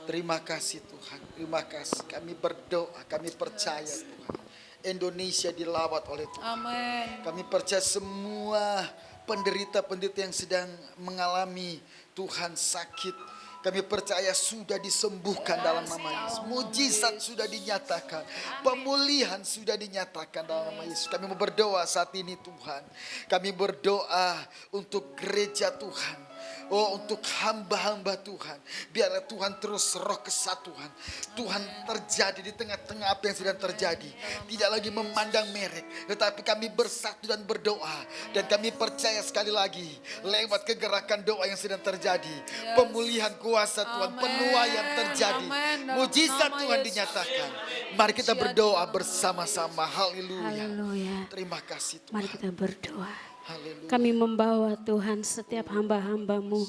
Terima kasih Tuhan, terima kasih. Kami berdoa, kami percaya Tuhan, Indonesia dilawat oleh Tuhan. Amin. Kami percaya semua penderita-penderita yang sedang mengalami Tuhan sakit, kami percaya sudah disembuhkan dalam nama Yesus. Mujizat sudah dinyatakan, pemulihan sudah dinyatakan dalam nama Yesus. Kami mau berdoa saat ini Tuhan. Kami berdoa untuk gereja Tuhan. Oh, untuk hamba-hamba Tuhan. Biarlah Tuhan terus roh kesatuan Tuhan terjadi di tengah-tengah apa yang sedang terjadi. Tidak lagi memandang merek, tetapi kami bersatu dan berdoa. Dan kami percaya sekali lagi lewat kegerakan doa yang sedang terjadi, pemulihan kuasa Tuhan, penuaian terjadi, mujizat Tuhan dinyatakan. Mari kita berdoa bersama-sama. Haleluya. Terima kasih Tuhan. Mari kita berdoa. Haleluya. Kami membawa Tuhan setiap hamba-hamba-Mu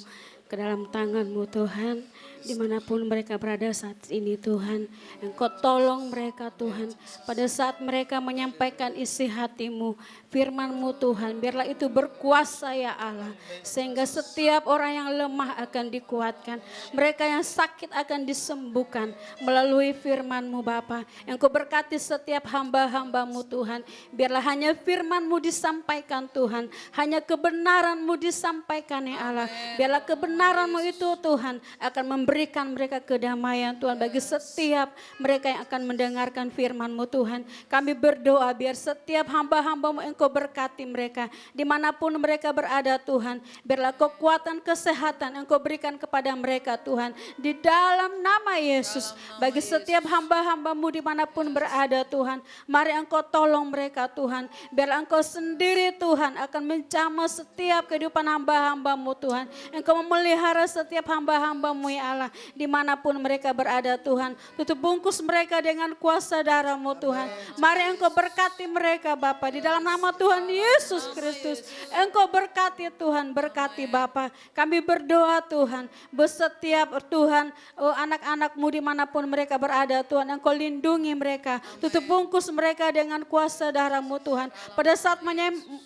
ke dalam tangan-Mu Tuhan. Dimanapun mereka berada saat ini Tuhan, Engkau tolong mereka Tuhan. Pada saat mereka menyampaikan isi hati-Mu, firman-Mu Tuhan, biarlah itu berkuasa ya Allah. Sehingga setiap orang yang lemah akan dikuatkan, mereka yang sakit akan disembuhkan melalui firman-Mu Bapa. Engkau berkati setiap hamba-hamba-Mu Tuhan. Biarlah hanya firman-Mu disampaikan Tuhan, hanya kebenaran-Mu disampaikan ya Allah. Biarlah kebenaran-Mu itu Tuhan akan memberikan mereka kedamaian Tuhan bagi setiap mereka yang akan mendengarkan firman-Mu Tuhan. Kami berdoa biar setiap hamba-hamba-Mu Engkau berkati mereka dimanapun mereka berada Tuhan. Biarlah kekuatan kesehatan Engkau berikan kepada mereka Tuhan di dalam nama Yesus. Bagi setiap hamba-hamba-Mu dimanapun berada Tuhan, mari Engkau tolong mereka Tuhan. Biarlah Engkau sendiri Tuhan akan menjamah setiap kehidupan hamba-hamba-Mu Tuhan. Engkau memelihara setiap hamba-hamba-Mu ya Allah, dimanapun mereka berada Tuhan. Tutup bungkus mereka dengan kuasa darah-Mu Tuhan. Mari Engkau berkati mereka Bapa di dalam nama Tuhan Yesus Kristus. Engkau berkati Tuhan, berkati Bapa. Kami berdoa Tuhan, setiap Tuhan anak-anak-Mu dimanapun mereka berada Tuhan, Engkau lindungi mereka. Tutup bungkus mereka dengan kuasa darah-Mu Tuhan. Pada saat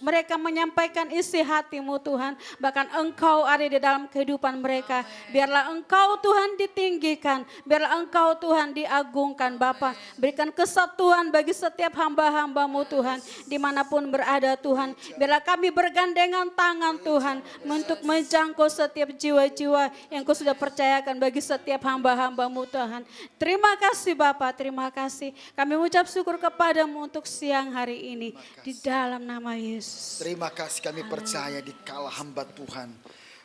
mereka menyampaikan isi hati-Mu Tuhan, bahkan Engkau ada di dalam kehidupan mereka. Biarlah Engkau Tuhan ditinggikan, biarlah Engkau Tuhan diagungkan Bapa. Berikan kesatuan bagi setiap hamba-hamba-Mu Tuhan, dimanapun berada Tuhan. Biarlah kami bergandengan tangan Tuhan untuk menjangkau setiap jiwa-jiwa yang Kau sudah percayakan bagi setiap hamba-hamba-Mu Tuhan. Terima kasih Bapa, terima kasih. Kami mengucap syukur kepadamu untuk siang hari ini di dalam nama Yesus. Terima kasih, kami percaya di kala hamba Tuhan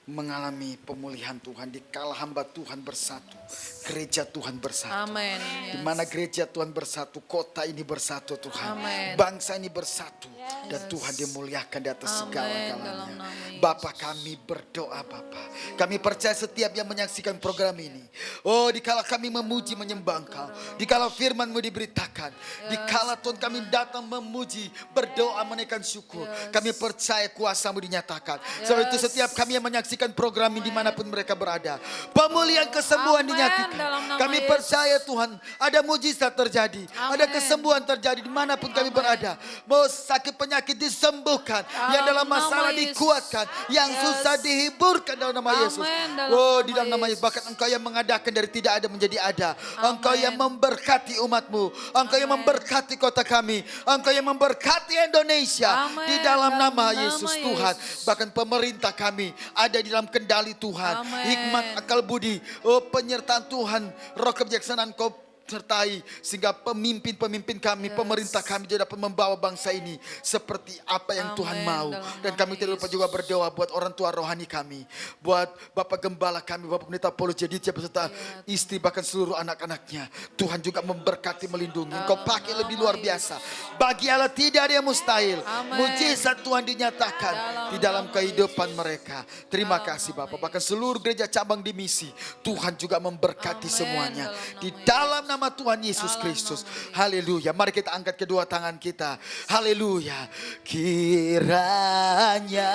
mengalami pemulihan Tuhan. Dikala hamba Tuhan bersatu, gereja Tuhan bersatu. Amin. Di mana gereja Tuhan bersatu, kota ini bersatu Tuhan. Amin. Bangsa ini bersatu. Dan Tuhan dimuliakan di atas Amin. segala-galanya. Dalam nama Yesus. Bapa, kami berdoa Bapa. Kami percaya setiap yang menyaksikan program ini. Oh, dikala kami memuji menyembah Engkau. Dikala firman-Mu diberitakan. Dikala Tuhan kami datang memuji, berdoa, menaikkan syukur. Kami percaya kuasa-Mu dinyatakan. Sebab itu setiap kami yang menyaksikan program ini dimanapun mereka berada, pemulihan kesembuhan Amin. dinyatakan. Dalam nama Kami Yesus. percaya Tuhan, ada mujizat terjadi. Ada Amin. kesembuhan terjadi dimanapun kami berada. Mau sakit penyakit disembuhkan. Yang dalam Dalam masalah nama Yesus. dikuatkan. Yang susah dihiburkan dalam nama Yesus. Amin. Dalam Oh, nama di dalam nama Yesus. Yesus. Bahkan Engkau yang mengadakan dari tidak ada menjadi ada. Engkau Amin. yang memberkati umat-Mu. Engkau yang Amin. memberkati kota kami. Engkau yang memberkati Indonesia. Amin. Di dalam Dalam nama nama Yesus Tuhan. Yesus. Bahkan pemerintah kami ada di dalam kendali Tuhan. Amin. Hikmat, akal budi, oh, penyertaan Tuhan, roh kebijaksanaan Kau sertai sehingga pemimpin-pemimpin kami, pemerintah kami juga dapat membawa bangsa ini seperti apa yang Tuhan Amin. mau. Dalam Dan nama kami tidak lupa Yesus. juga berdoa buat orang tua rohani kami, buat Bapak Gembala kami, Bapak Pendeta Paulus Jeditya beserta istri bahkan seluruh anak-anaknya. Tuhan juga memberkati, melindungi. Engkau pakai lebih luar biasa. Bagi Allah tidak ada yang mustahil. Amin. Mujizat Tuhan dinyatakan di dalam kehidupan mereka. Terima kasih Bapak. Bahkan seluruh gereja cabang di misi, Tuhan juga memberkati Amin. semuanya. Dalam Di nama dalam nama Tuhan Yesus Dalam Kristus. nama Yesus. Haleluya. Mari kita angkat kedua tangan kita. Haleluya. Kiranya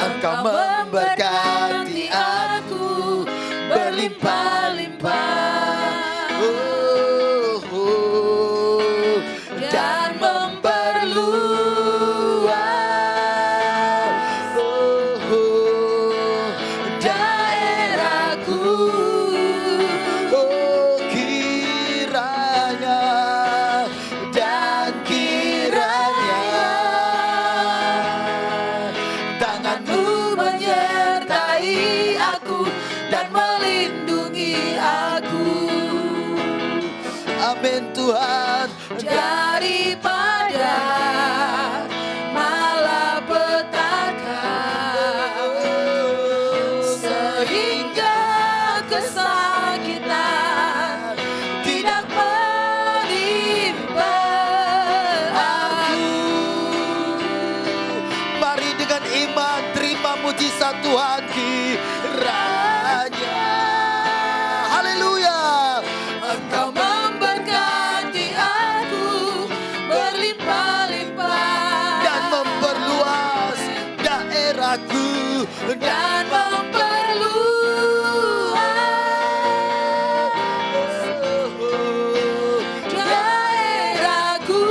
Engkau memberkati aku berlimpah-limpah. Oh, oh, dan memperluas daerahku. Oh, kiranya dan kiranya tangan-Mu menyertai aku dan melindungi aku. Amin Tuhan. Daripada malapetaka sehingga kesakitan tidak menimpa aku. Mari dengan iman terima mujizat Tuhan kiranya. Haleluya. Engkau memberkati aku berlimpah-limpah Dan memperluas daerahku dan memperluas daerahku.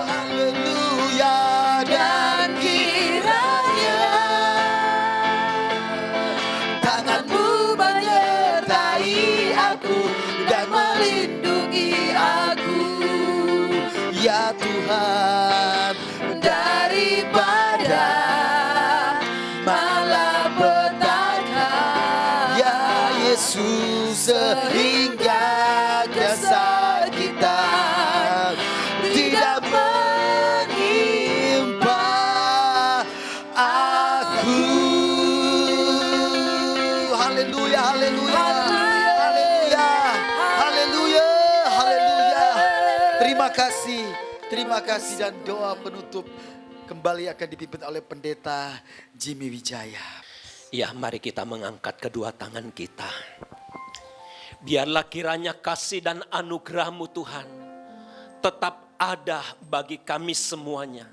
Haleluya. Dan kiranya tangan-Mu menyertai aku dan melindungi aku. Ya Tuhan, Daripada malapetaka ya Yesus, sehingga kesakitan tidak menimpa aku. Haleluya, haleluya, haleluya, haleluya, haleluya. Terima kasih dan doa penutup kembali akan dipimpin oleh Pendeta Jimmy Wijaya. Ya, mari kita mengangkat kedua tangan kita. Biarlah kiranya kasih dan anugerah-Mu Tuhan tetap ada bagi kami semuanya.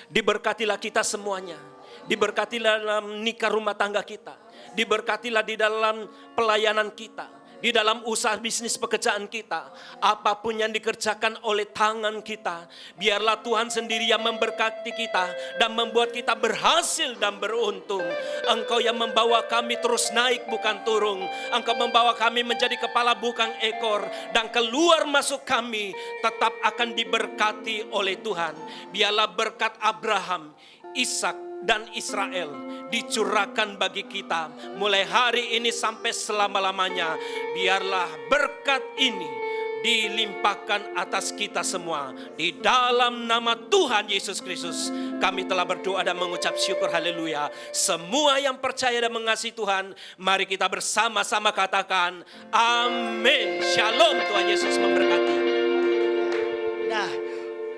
Diberkatilah kita semuanya. Diberkatilah dalam nikah rumah tangga kita. Diberkatilah di dalam pelayanan kita. Di dalam usaha bisnis pekerjaan kita. Apapun yang dikerjakan oleh tangan kita. Biarlah Tuhan sendiri yang memberkati kita. Dan membuat kita berhasil dan beruntung. Engkau yang membawa kami terus naik bukan turun. Engkau membawa kami menjadi kepala bukan ekor. Dan keluar masuk kami tetap akan diberkati oleh Tuhan. Biarlah berkat Abraham, Ishak dan Israel dicurahkan bagi kita mulai hari ini sampai selama-lamanya. Biarlah berkat ini, dilimpahkan atas kita semua. Di dalam nama Tuhan Yesus Kristus kami telah berdoa dan mengucap syukur, haleluya. Semua yang percaya dan mengasihi Tuhan, mari kita bersama-sama katakan amin. Shalom, Tuhan Yesus memberkati. Nah,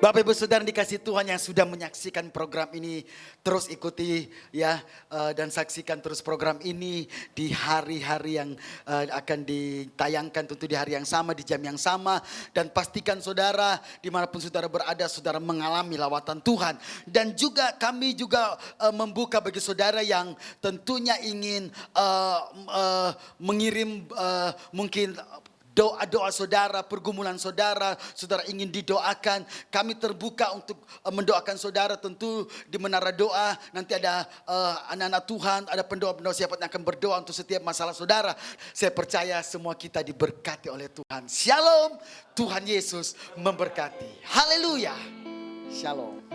Bapak Ibu Saudara dikasih Tuhan yang sudah menyaksikan program ini, terus ikuti ya dan saksikan terus program ini di hari-hari yang akan ditayangkan, tentu di hari yang sama, di jam yang sama. Dan pastikan saudara dimanapun saudara berada, saudara mengalami lawatan Tuhan. Dan juga kami juga membuka bagi saudara yang tentunya ingin mengirim mungkin doa-doa saudara, pergumulan saudara, saudara ingin didoakan. Kami terbuka untuk mendoakan saudara, tentu di Menara Doa. Nanti ada anak-anak Tuhan, ada pendoa-pendoa siapa yang akan berdoa untuk setiap masalah saudara. Saya percaya semua kita diberkati oleh Tuhan. Shalom, Tuhan Yesus memberkati. Haleluya. Shalom.